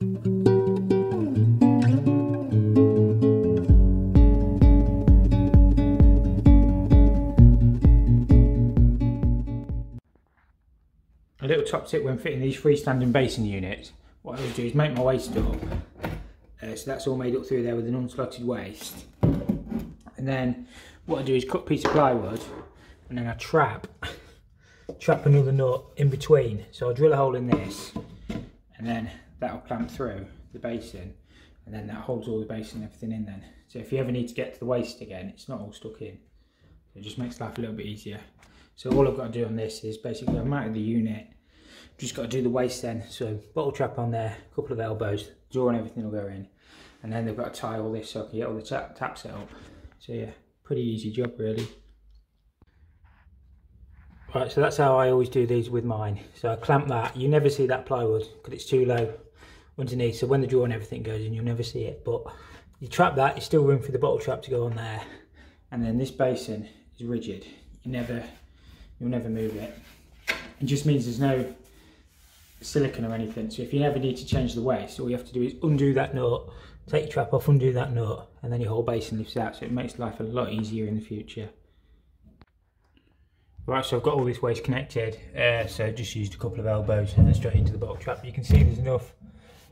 A little top tip when fitting these freestanding basin units, what I always do is make my waste up. So that's all made up through there with an unslotted waste. And then what I do is cut a piece of plywood and then I trap another nut in between. So I'll drill a hole in this and then that'll clamp through the basin and then that holds all the basin and everything in then. So if you ever need to get to the waste again, it's not all stuck in. It just makes life a little bit easier. So all I've got to do on this is basically I've mounted the unit, just got to do the waste then. So bottle trap on there, a couple of elbows, drawer and everything will go in. And then they've got to tie all this so I can get all the tap set up. So yeah, pretty easy job really. Right, so that's how I always do these with mine. So I clamp that, you never see that plywood because it's too low underneath. So when the drawer and everything goes in, you'll never see it. But you trap that, there's still room for the bottle trap to go on there. And then this basin is rigid. You'll never move it. It just means there's no silicone or anything. So if you ever need to change the waste, all you have to do is undo that nut, take your trap off, undo that nut, and then your whole basin lifts out. So it makes life a lot easier in the future. Right, so I've got all this waste connected. So just used a couple of elbows and then straight into the bottle trap. You can see there's enough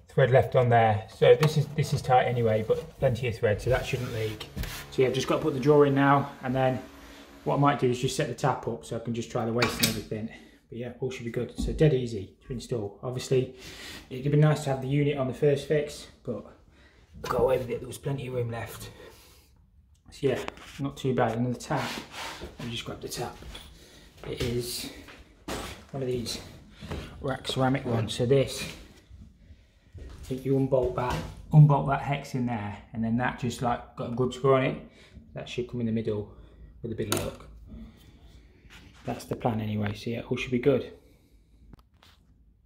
thread left on there. So this is tight anyway, but plenty of thread, so that shouldn't leak. So yeah, I've just got to put the drawer in now, and then what I might do is just set the tap up so I can just try the waste and everything. But yeah, all should be good. So dead easy to install. Obviously, it'd be nice to have the unit on the first fix, but I got away with it. There was plenty of room left. So yeah, not too bad. Another tap. Let me just grab the tap. It is one of these rack ceramic ones. So this, I think you unbolt that hex in there, and then that just like got a grub screw on it. That should come in the middle with a bit of luck. That's the plan anyway, so yeah, all should be good.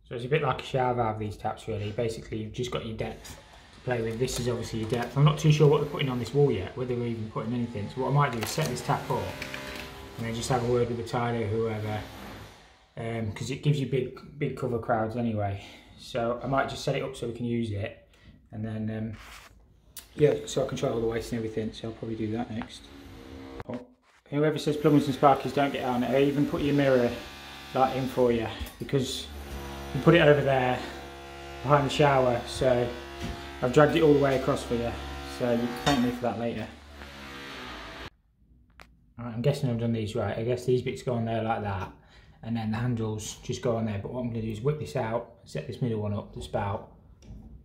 So it's a bit like a shower valve, these taps really. Basically you've just got your depth to play with. This is obviously your depth. I'm not too sure what they're putting on this wall yet, whether they're even putting anything. So what I might do is set this tap up and then just have a word with the tiler or whoever, because it gives you big cover crowds anyway. So I might just set it up so we can use it, and then yeah, so I can try all the waste and everything. So I'll probably do that next. Whoever says plumbers and sparkies don't get on it, I even put your mirror light in for you, because you put it over there behind the shower. So I've dragged it all the way across for you, so you can thank me for that later. Alright, I'm guessing I've done these right. I guess these bits go on there like that, and then the handles just go on there. But what I'm going to do is whip this out, set this middle one up, the spout.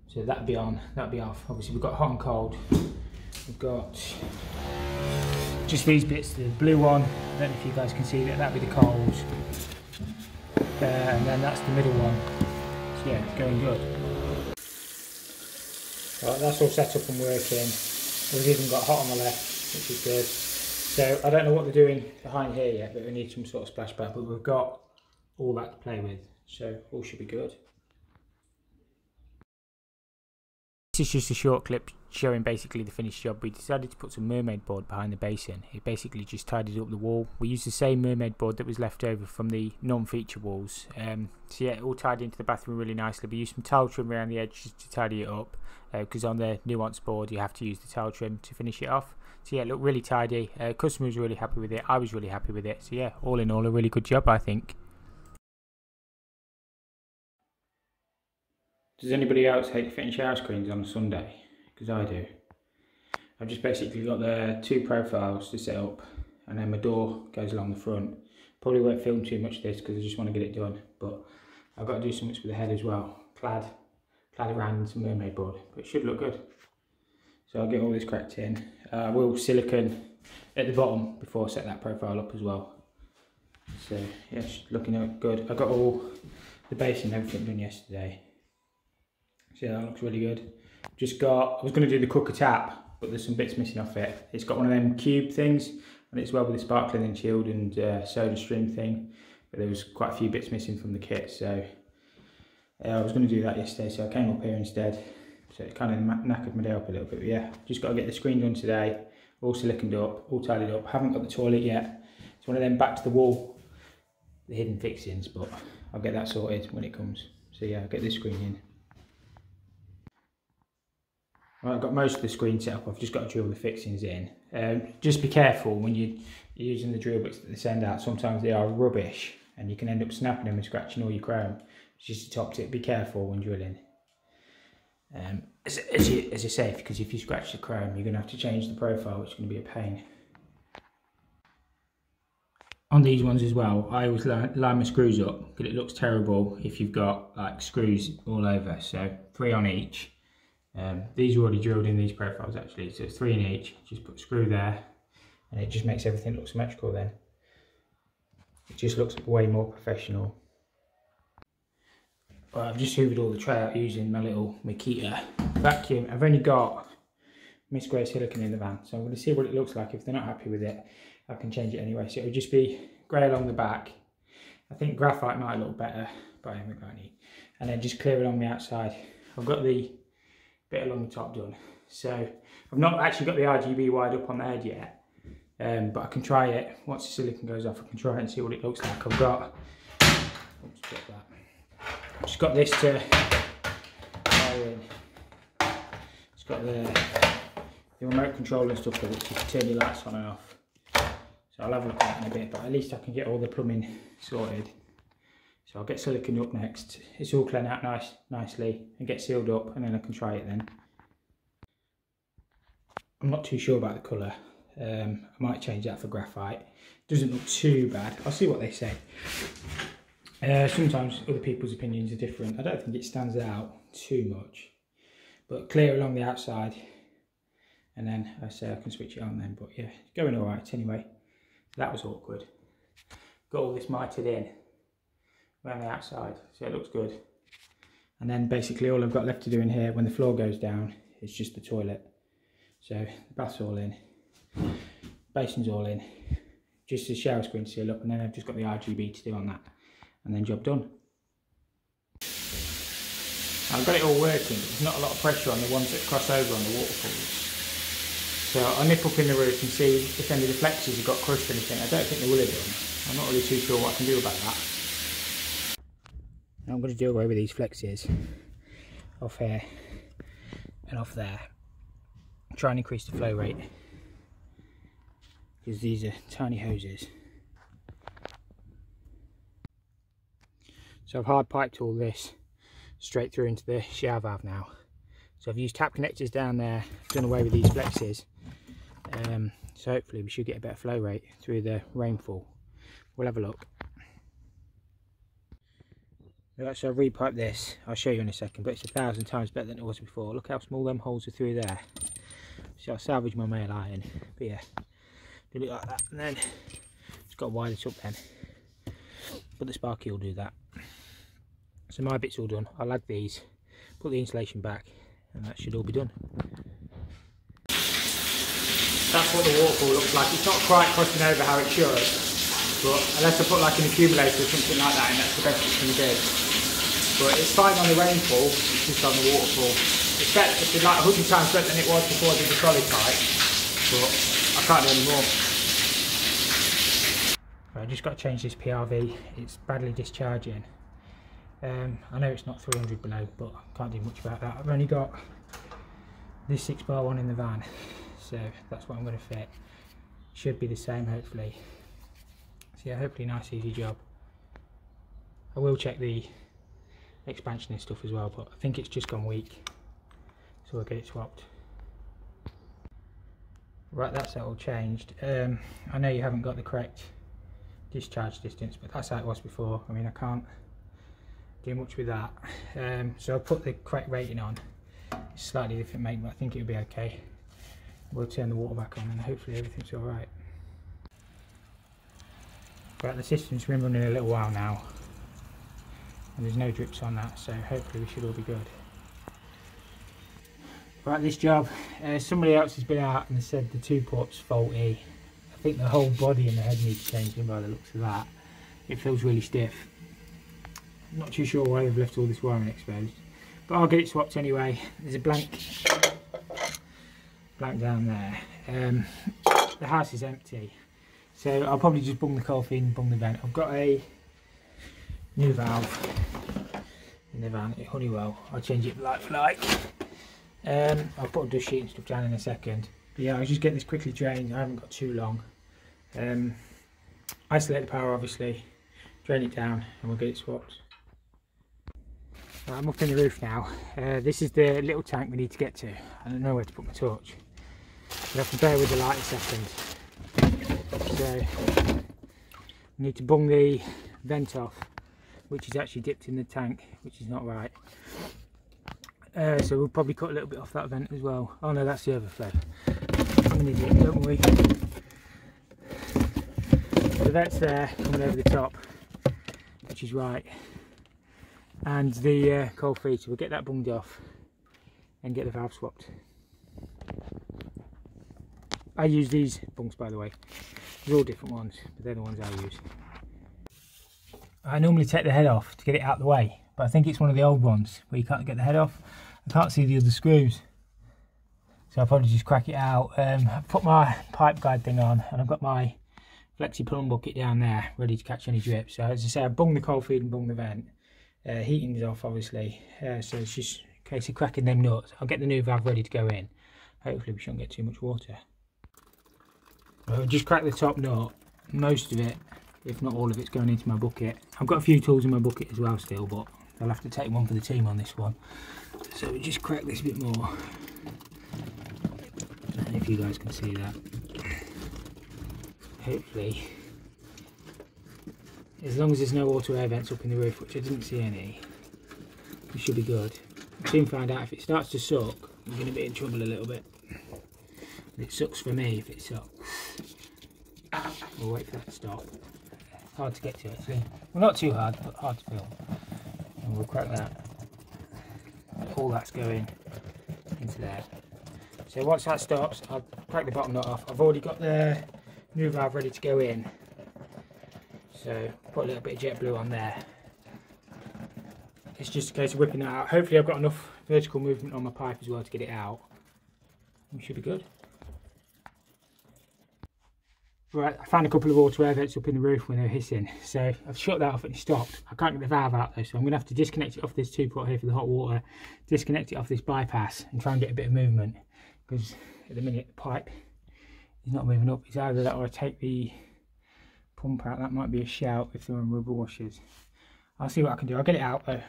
So that'll be on, that'll be off. Obviously we've got hot and cold. We've got just these bits, the blue one, I don't know if you guys can see that, that'll be the cold. And then that's the middle one. So yeah, going good. Right, that's all set up and working. We've even got hot on the left, which is good. So I don't know what they're doing behind here yet, but we need some sort of splashback, but we've got all that to play with, so all should be good. This is just a short clip showing basically the finished job. We decided to put some mermaid board behind the basin. It basically just tidied up the wall. We used the same mermaid board that was left over from the non-feature walls. So yeah, it all tied into the bathroom really nicely. We used some tile trim around the edge just to tidy it up, because on the nuance board you have to use the tile trim to finish it off. So yeah, it looked really tidy. Customer was really happy with it. I was really happy with it. So yeah, all in all, a really good job, I think. Does anybody else hate fitting shower screens on a Sunday? Because I do. I've just basically got the two profiles to set up, and then my door goes along the front. Probably won't film too much of this because I just want to get it done, but I've got to do something with the head as well. Clad around in some mermaid board, but it should look good. So I'll get all this cracked in. I will silicone at the bottom before I set that profile up as well. So yeah, it's looking good. I got all the base and everything done yesterday. So yeah, that looks really good. I was going to do the cooker tap, but there's some bits missing off it. It's got one of them cube things, and it's well with the spark cleaning shield and soda stream thing, but there was quite a few bits missing from the kit. So I was going to do that yesterday, so I came up here instead. So it kind of knackered my day up a little bit, but yeah, just got to get the screen done today, all siliconed up, all tidied up. Haven't got the toilet yet. It's one of them back to the wall, the hidden fixings, but I'll get that sorted when it comes. So yeah, I'll get this screen in. Well, I've got most of the screen set up, I've just got to drill the fixings in. Just be careful when you're using the drill bits that they send out, sometimes they are rubbish and you can end up snapping them and scratching all your chrome. It's just a top tip, be careful when drilling. As you say, because if you scratch the chrome you're going to have to change the profile, which is going to be a pain. On these ones as well, I always line my screws up because it looks terrible if you've got like screws all over, so 3 on each. These are already drilled in these profiles actually, so it's 3 in each. Just put a screw there and it just makes everything look symmetrical then. It just looks way more professional. Well, I've just hoovered all the tray out using my little Makita vacuum. I've only got Miss Grey silicone in the van, so I'm going to see what it looks like. If they're not happy with it, I can change it anyway. So it'll just be grey along the back. I think graphite might look better, but I haven't got any. And then just clear along the outside. I've got the bit along the top done. So I've not actually got the RGB wired up on the head yet, but I can try it. Once the silicone goes off, I can try it and see what it looks like. I've got, oops, get that. I've just got this to wire in. It's got the remote control and stuff with it, so you can turn your lights on and off. So I'll have a look at that in a bit, but at least I can get all the plumbing sorted. So I'll get silicone up next. It's all cleaned out nicely and get sealed up, and then I can try it then. I'm not too sure about the colour. I might change that for graphite. Doesn't look too bad. I'll see what they say. Sometimes other people's opinions are different. I don't think it stands out too much, but clear along the outside, and then I say I can switch it on then. But yeah, it's going all right anyway. That was awkward. Got all this mitered in around the outside, so it looks good. And then basically all I've got left to do in here when the floor goes down is just the toilet. So the bath's all in, basin's all in, just the shower screen to seal up, and then I've just got the RGB to do on that, and then job done. I've got it all working, but there's not a lot of pressure on the ones that cross over on the waterfalls. So I'll nip up in the roof and see if any of the flexes have got crushed or anything. I don't think they will have done. I'm not really too sure what I can do about that. Now I'm going to do away with these flexes off here and off there. Try and increase the flow rate, because these are tiny hoses. So I've hard piped all this straight through into the shower valve now. So I've used tap connectors down there, done away with these flexes. So hopefully we should get a better flow rate through the rainfall. We'll have a look. Right, so I've repiped this. I'll show you in a second, but it's 1,000 times better than it was before. Look how small them holes are through there. So I'll salvage my male iron, but yeah, do it like that, and then it's got to wire this up then. But the sparky will do that. So my bit's all done. I'll lag these, put the insulation back, and that should all be done. That's what the waterfall looks like. It's not quite crossing over how it should, but unless I put like an accumulator or something like that in, that's the best it can do. But it's fine on the rainfall, it's just on the waterfall. It's better, it's like 100 times better than it was before I did the trolley pipe, but I can't do any more. Right, I've just got to change this PRV, it's badly discharging. I know it's not 300 below, but I can't do much about that. I've only got this 6x one in the van, so that's what I'm going to fit. Should be the same hopefully. So yeah, hopefully nice easy job. I will check the expansion and stuff as well, but I think it's just gone weak, so we'll get it swapped. Right, that's all changed. I know you haven't got the correct discharge distance, but that's how it was before. I mean, I can't do much with that. So I'll put the correct rating on. It's slightly different make, but I think it'll be okay. We'll turn the water back on and hopefully everything's all right. Right, the system's been running a little while now, and there's no drips on that, so hopefully we should all be good. Right, this job, somebody else has been out and they said the 2 port's faulty. I think the whole body and the head needs changing by the looks of that. It feels really stiff. I'm not too sure why they've left all this wiring exposed, but I'll get it swapped anyway. There's a blank down there. The house is empty, so I'll probably just bung the coal feed and bung the vent. I've got a new valve in the van at Honeywell. I'll change it like for like. I'll put a dust sheet and stuff down in a second. But yeah, I'll just get this quickly drained. I haven't got too long. Isolate the power obviously, drain it down and we'll get it swapped. Right, I'm up in the roof now. This is the little tank we need to get to. I don't know where to put my torch. You'll have to bear with the light a second. So, we need to bung the vent off, which is actually dipped in the tank, which is not right. So we'll probably cut a little bit off that vent as well. Oh no, that's the overflow. I'm an idiot, don't worry. The vent's there, coming over the top, which is right. And the cold feed, so we'll get that bunged off and get the valve swapped. I use these bungs, by the way. They're all different ones, but they're the ones I use. I normally take the head off to get it out of the way, but I think it's one of the old ones where you can't get the head off. I can't see the other screws, so I'll probably just crack it out. I've put my pipe guide thing on, and I've got my flexi plumb bucket down there ready to catch any drip. So as I say, I bung the cold feed and bung the vent. Heating's off obviously, so it's just a case of cracking them nuts. I'll get the new valve ready to go in. Hopefully we shouldn't get too much water. I'll just crack the top nut. Most of it, if not all of it's going into my bucket. I've got a few tools in my bucket as well still, but I'll have to take one for the team on this one. So we just crack this a bit more. And if you guys can see that. Hopefully, as long as there's no auto air vents up in the roof, which I didn't see any, we should be good. We'll soon find out. If it starts to suck, we're going to be in trouble a little bit. It sucks for me if it sucks. We'll wait for that to stop. Hard to get to actually. Well, not too hard, but hard to fill. And we'll crack that. All that's going into there. So once that stops, I'll crack the bottom nut off. I've already got the new valve ready to go in. So put a little bit of jet blue on there. It's just a case of whipping that out. Hopefully I've got enough vertical movement on my pipe as well to get it out. We should be good. Right, I found a couple of auto air vents up in the roof when they were hissing, so I've shut that off and it stopped. I can't get the valve out though, so I'm going to have to disconnect it off this 2-pot here for the hot water, disconnect it off this bypass and try and get a bit of movement, because at the minute the pipe is not moving up. It's either that or I take the pump out. That might be a shout if they're on rubber washers. I'll see what I can do. I'll get it out though.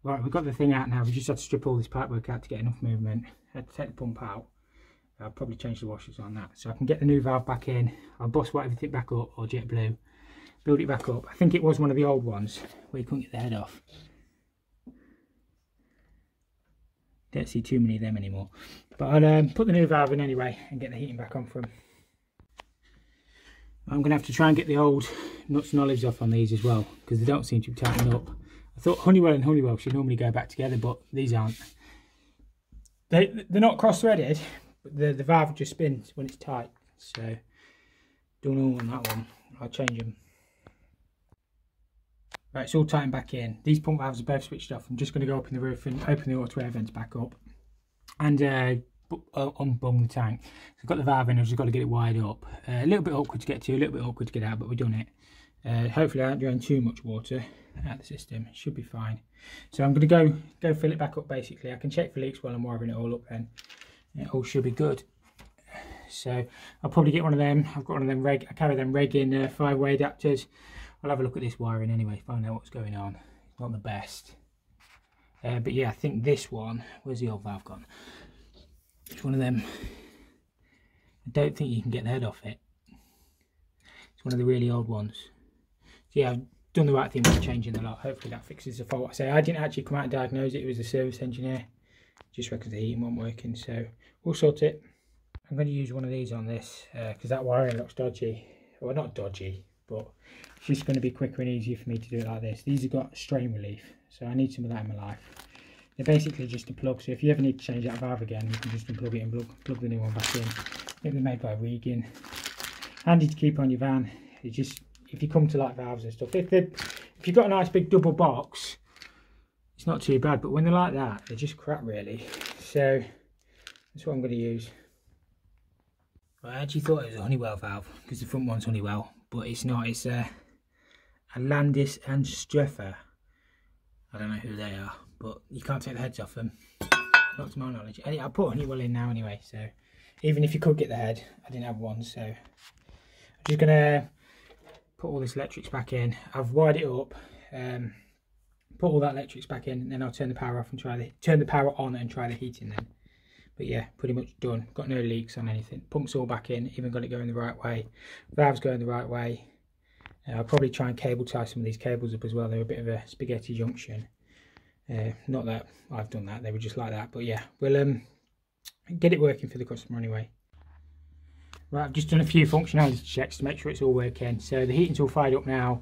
Right, we've got the thing out now. We just have to strip all this pipework out to get enough movement. I had to take the pump out. I'll probably change the washers on that, so I can get the new valve back in. I'll bust everything back up, or jet blue, build it back up. I think it was one of the old ones where you couldn't get the head off. Don't see too many of them anymore, but I'll put the new valve in anyway and get the heating back on for them. I'm going to have to try and get the old nuts and olives off on these as well, because they don't seem to be tightening up. I thought Honeywell and Honeywell should normally go back together, but these aren't. They're not cross-threaded, but the valve just spins when it's tight, so don't know on that one. I'll change them. Right, it's all tightened back in. These pump valves are both switched off. I'm just going to go up in the roof and open the auto air vents back up and unbung the tank. So I've got the valve in, I've just got to get it wired up. A little bit awkward to get to, a little bit awkward to get out, but we've done it. Hopefully I don't drain too much water out of the system. It should be fine. So I'm going to go fill it back up basically. I can check for leaks while I'm wiring it all up then. It all should be good. So I'll probably get one of them. I've got one of them I carry them reg in 5-way adapters. I'll have a look at this wiring anyway, find out what's going on. It's not the best. But yeah, I think this one, where's the old valve gone? It's one of them. I don't think you can get the head off it. It's one of the really old ones. So yeah, I've done the right thing by changing the lot. Hopefully that fixes the fault. I say I didn't actually come out and diagnose it. It was a service engineer. Just reckons the heating wasn't working, so we'll sort it. I'm going to use one of these on this because that wiring looks dodgy. Well, not dodgy, but it's just going to be quicker and easier for me to do it like this. These have got strain relief, so I need some of that in my life. They're basically just a plug, so if you ever need to change that valve again, you can just unplug it and plug the new one back in. I think they're made by Regan. Handy to keep on your van. It just, if you come to like valves and stuff, if you've got a nice big double box, it's not too bad, but when they're like that, they're just crap really. So that's what I'm going to use. Well, I actually thought it was a Honeywell valve because the front one's Honeywell, but it's not. It's a Landis and Streffer. I don't know who they are, but you can't take the heads off them, not to my knowledge. I'll put Honeywell in now anyway, so even if you could get the head, I didn't have one, so I'm just going to put all this electrics back in. I've wired it up, put all that electrics back in, and then I'll turn the power off and turn the power on and try the heating then. But yeah, pretty much done. Got no leaks on anything. Pumps all back in, even got it going the right way. Valves going the right way. I'll probably try and cable tie some of these cables up as well. They're a bit of a spaghetti junction. Not that I've done that, they were just like that. But yeah, we'll get it working for the customer anyway. Right, I've just done a few functionality checks to make sure it's all working. So the heating's all fired up now.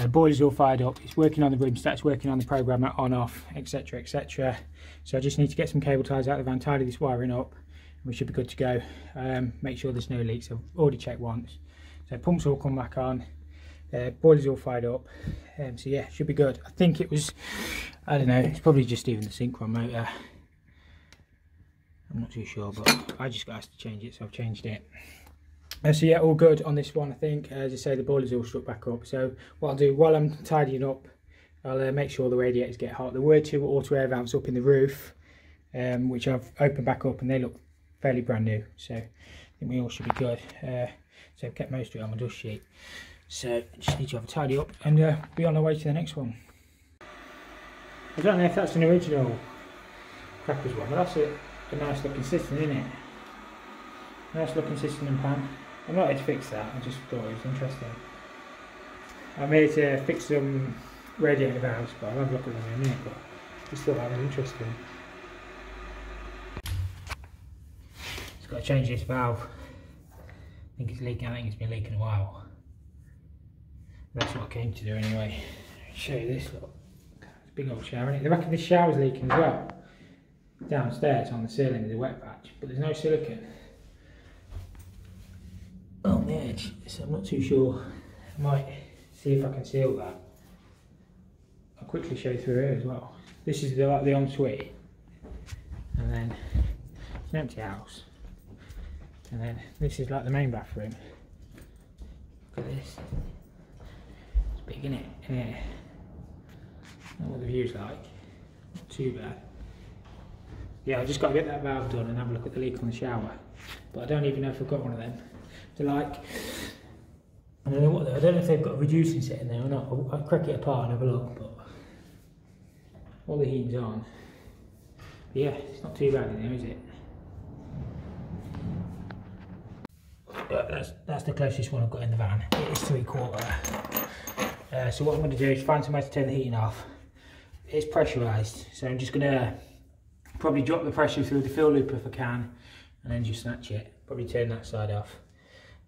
Boiler's all fired up. It's working on the room stats, working on the programmer on off, etc, etc. So I just need to get some cable ties out of the van, tidy this wiring up, and we should be good to go. Make sure there's no leaks. I've already checked once. So pumps all come back on. Boiler's all fired up. So yeah, should be good. I think it was, I don't know, it's probably just even the synchron motor. I'm not too sure, but I just got asked to change it, so I've changed it. So yeah, all good on this one, I think. As I say, the boiler's all struck back up. So what I'll do while I'm tidying up, I'll make sure the radiators get hot. There were 2 auto air valves up in the roof, which I've opened back up, and they look fairly brand new. So I think we all should be good. So I've kept most of it on my dust sheet. So I just need to have a tidy up and be on our way to the next one. I don't know if that's an original Crackers one, but that's a nice looking system, isn't it? Nice looking system and pan. I'm not here to fix that, I just thought it was interesting. I'm here to fix some radiator valves, but I'll have a look at them in a minute, but just thought that was interesting. Just got to change this valve. I think it's leaking, I think it's been leaking a while. That's what I came to do anyway. I'll show you this, look. It's a big old shower, isn't it? They reckon this shower's leaking as well. Downstairs on the ceiling there's a wet patch, but there's no silicone on the edge, so I'm not too sure. I might see if I can seal that. I'll quickly show you through here as well. This is the ensuite, and then it's an empty house, and then this is like the main bathroom. Look at this. It's big, isn't it? Yeah. Not what the view's like. Not too bad. Yeah, I just got to get that valve done and have a look at the leak on the shower. But I don't even know if I've got one of them. They're like, I don't know if they've got a reducing set in there or not. I'll crack it apart and have a look, but all the heating's on. But yeah, it's not too bad in there, is it? But that's the closest one I've got in the van. It is 3/4. So what I'm going to do is find somewhere to turn the heating off. It's pressurised, so I'm just going to probably drop the pressure through the fill loop if I can, and then just snatch it. Probably turn that side off.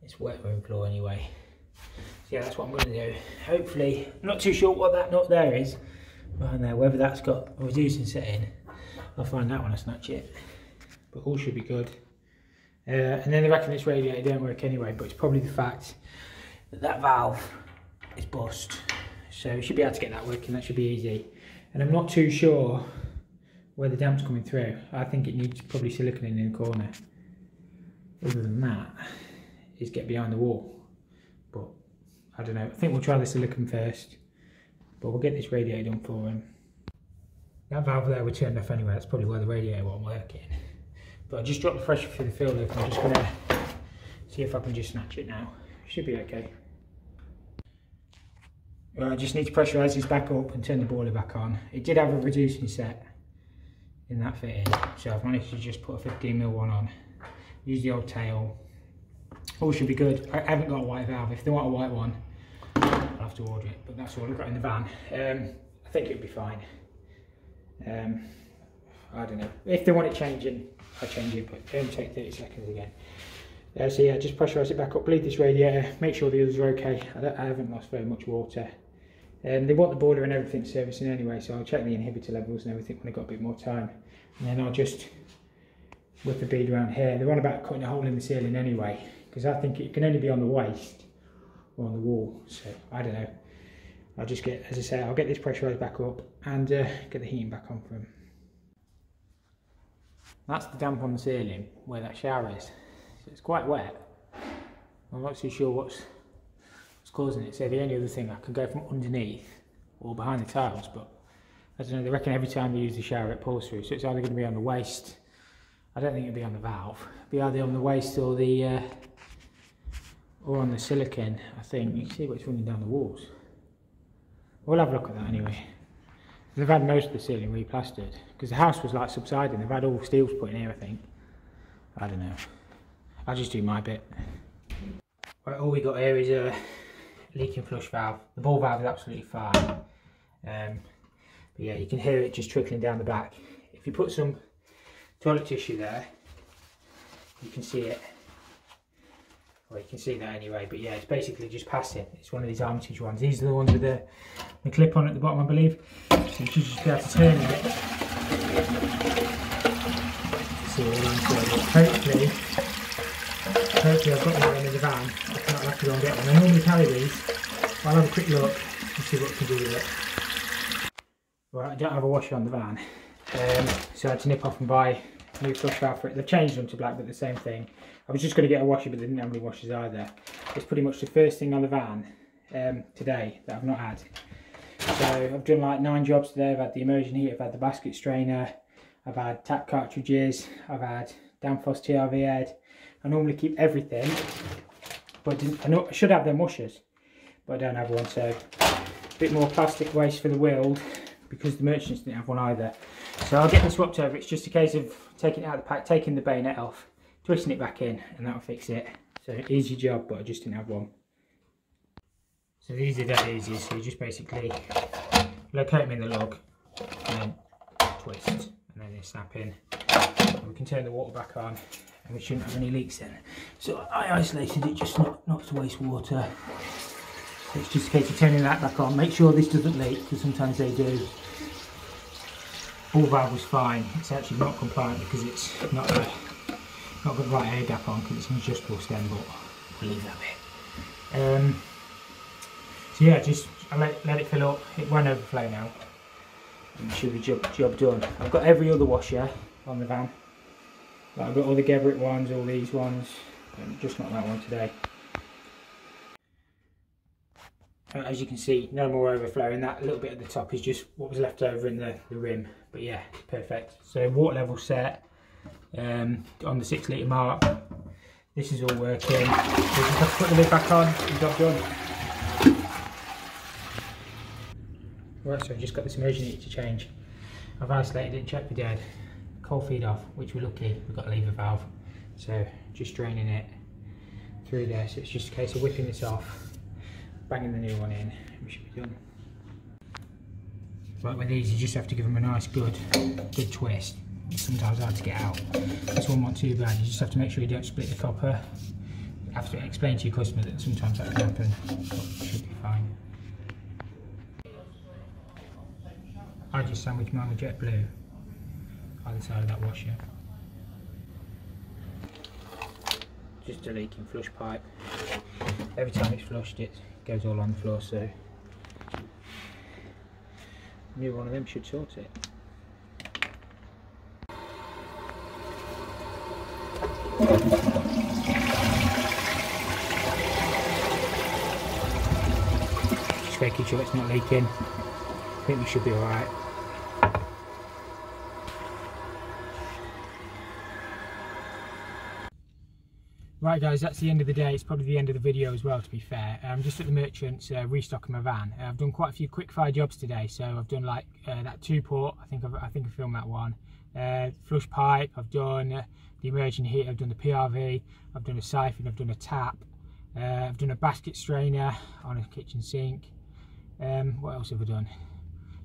It's wet room floor anyway. So yeah, that's what I'm going to do. Hopefully, I'm not too sure what that nut there is behind there, whether that's got a reducing set in. I'll find out when I snatch it. But all should be good. And then they reckon this radiator don't work anyway, but it's probably the fact that that valve is bust. So we should be able to get that working, that should be easy. And I'm not too sure where the damp's coming through. I think it needs probably silicone in the corner. Other than that, is get behind the wall. But I don't know, I think we'll try the silicone first, but we'll get this radiator done for him. That valve there we turned off anyway, that's probably where the radiator wasn't working. But I just dropped the pressure through the fill loop. I'm just going to see if I can just snatch it now. Should be okay. Well, I just need to pressurise this back up and turn the boiler back on. It did have a reducing set in that fitting, so I've managed to just put a 15mm one on. Use the old tail. All should be good. I haven't got a white valve. If they want a white one, I'll have to order it, but that's all I've got in the van. I think it'll be fine. I don't know. If they want it changing, I'll change it, but it'll take 30 seconds again. So yeah, just pressurise it back up, bleed this radiator, make sure the others are okay. I haven't lost very much water. They want the boiler and everything servicing anyway, so I'll check the inhibitor levels and everything when I've got a bit more time. And then I'll just whip the bead around here. They're on about cutting a hole in the ceiling anyway, because I think it can only be on the waist or on the wall, so I don't know. I'll just get, as I say, I'll get this pressurised back up and get the heating back on for them. That's the damp on the ceiling where that shower is. So it's quite wet. I'm not too sure what's causing it. So the only other thing, I could go from underneath or behind the tiles, but I don't know, they reckon every time you use the shower it pulls through, so it's either going to be on the waste. I don't think it'll be on the valve. It'll be either on the waste or the or on the silicone, I think. You can see what's running down the walls. We'll have a look at that anyway. They've had most of the ceiling replastered because the house was like subsiding. They've had all steels put in here, I think. I don't know. I'll just do my bit. Right, all we got here is a leaking flush valve. The ball valve is absolutely fine. But yeah, you can hear it just trickling down the back. If you put some toilet tissue there, you can see it. Well, you can see that anyway, but yeah, it's basically just passing. It's one of these Armitage ones. These are the ones with the clip on at the bottom, I believe. So you should just be able to turn it. See what hopefully I've got one in the van. I can't have to go and get one. I normally carry these. I'll have a quick look and see what I can do with it. Right, I don't have a washer on the van, so I had to nip off and buy a new flush valve for it. They've changed them to black, but the same thing. I was just going to get a washer, but they didn't have any washers either. It's pretty much the first thing on the van today that I've not had. So I've done like 9 jobs today. I've had the immersion heat, I've had the basket strainer, I've had tap cartridges, I've had Danfoss TRV head. I normally keep everything, but I should have them washers, but I don't have one. So a bit more plastic waste for the wheel because the merchants didn't have one either. So I'll get them swapped over. It's just a case of taking it out of the pack, taking the bayonet off, twisting it back in, and that'll fix it. So easy job, but I just didn't have one. So these are dead easy, so you just basically locate them in the lug and then twist, and then they snap in. And we can turn the water back on and we shouldn't have any leaks in. So I isolated it just not to waste water. So it's just a case of turning that back on. Make sure this doesn't leak, because sometimes they do. Ball valve was fine. It's actually not compliant because it's not got the right air gap on because it's an adjustable stem, but we'll leave that bit. So yeah, just I let it fill up. It won't overflow now. And it should be job done. I've got every other washer on the van. Like I've got all the Geberit ones, all these ones, just not that one today. As you can see, no more overflowing. That little bit at the top is just what was left over in the rim. But yeah, perfect. So water level set on the 6 litre mark. This is all working. So just have to put the lid back on and job done. Right, so I've just got this immersion heater to change. I've isolated it, checked for dead. Cold feed off, which we're lucky, we've got a lever valve. So just draining it through there. So it's just a case of whipping this off, banging the new one in, and we should be done. Right, with these you just have to give them a nice good twist. It's sometimes hard to get out. This one not too bad, you just have to make sure you don't split the copper. You have to explain to your customer that sometimes that can happen, but it should be fine. I just sandwiched mine with jet blue either side of that washer. Just a leaking flush pipe. Every time it's flushed it goes all on the floor, so new one of them should sort it. Just making sure it's not leaking. I think we should be alright. Right guys, that's the end of the day. It's probably the end of the video as well, to be fair. I'm just at the merchants restocking my van. I've done quite a few quick fire jobs today, so I've done like that 2-port, I think I filmed that one. Flush pipe, I've done the immersion heat, I've done the PRV, I've done a siphon, I've done a tap, I've done a basket strainer on a kitchen sink. What else have I done?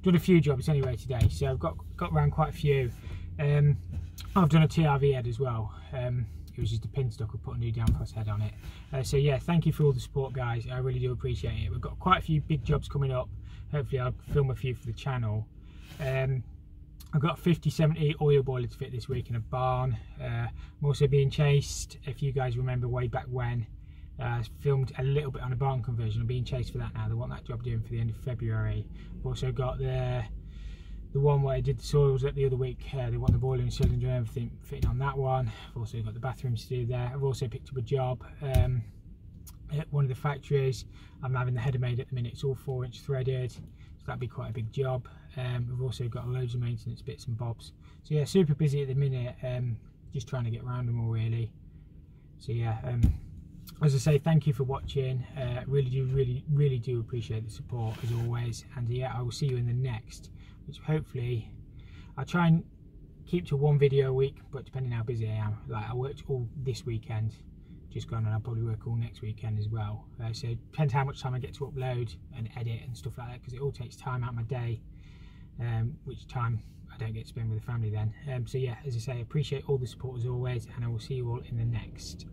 Done a few jobs anyway today, so I've got around quite a few. I've done a TRV head as well. It was just a pin stock. I put a new Danfoss head on it. So yeah, thank you for all the support guys, I really do appreciate it. We've got quite a few big jobs coming up. Hopefully I'll film a few for the channel. I've got a 50-70 oil boiler to fit this week in a barn. I'm also being chased, if you guys remember way back when, I filmed a little bit on a barn conversion. I'm being chased for that now. They want that job doing for the end of February. I've also got the one where I did the soils at the other week. They want the boiler and cylinder and everything fitting on that one. I've also got the bathrooms to do there. I've also picked up a job at one of the factories. I'm having the header made at the minute. It's all 4-inch threaded, so that'd be quite a big job. We've also got loads of maintenance bits and bobs. So yeah, super busy at the minute, just trying to get around them all really. So yeah, as I say, thank you for watching. Really do appreciate the support as always. And yeah, I will see you in the next, which hopefully I'll try and keep to 1 video a week, but depending how busy I am. Like, I worked all this weekend just gone, and I'll probably work all next weekend as well. So it depends how much time I get to upload and edit and stuff like that, because it all takes time out of my day, which time I don't get to spend with the family then. So yeah, as I say, I appreciate all the support as always, and I will see you all in the next.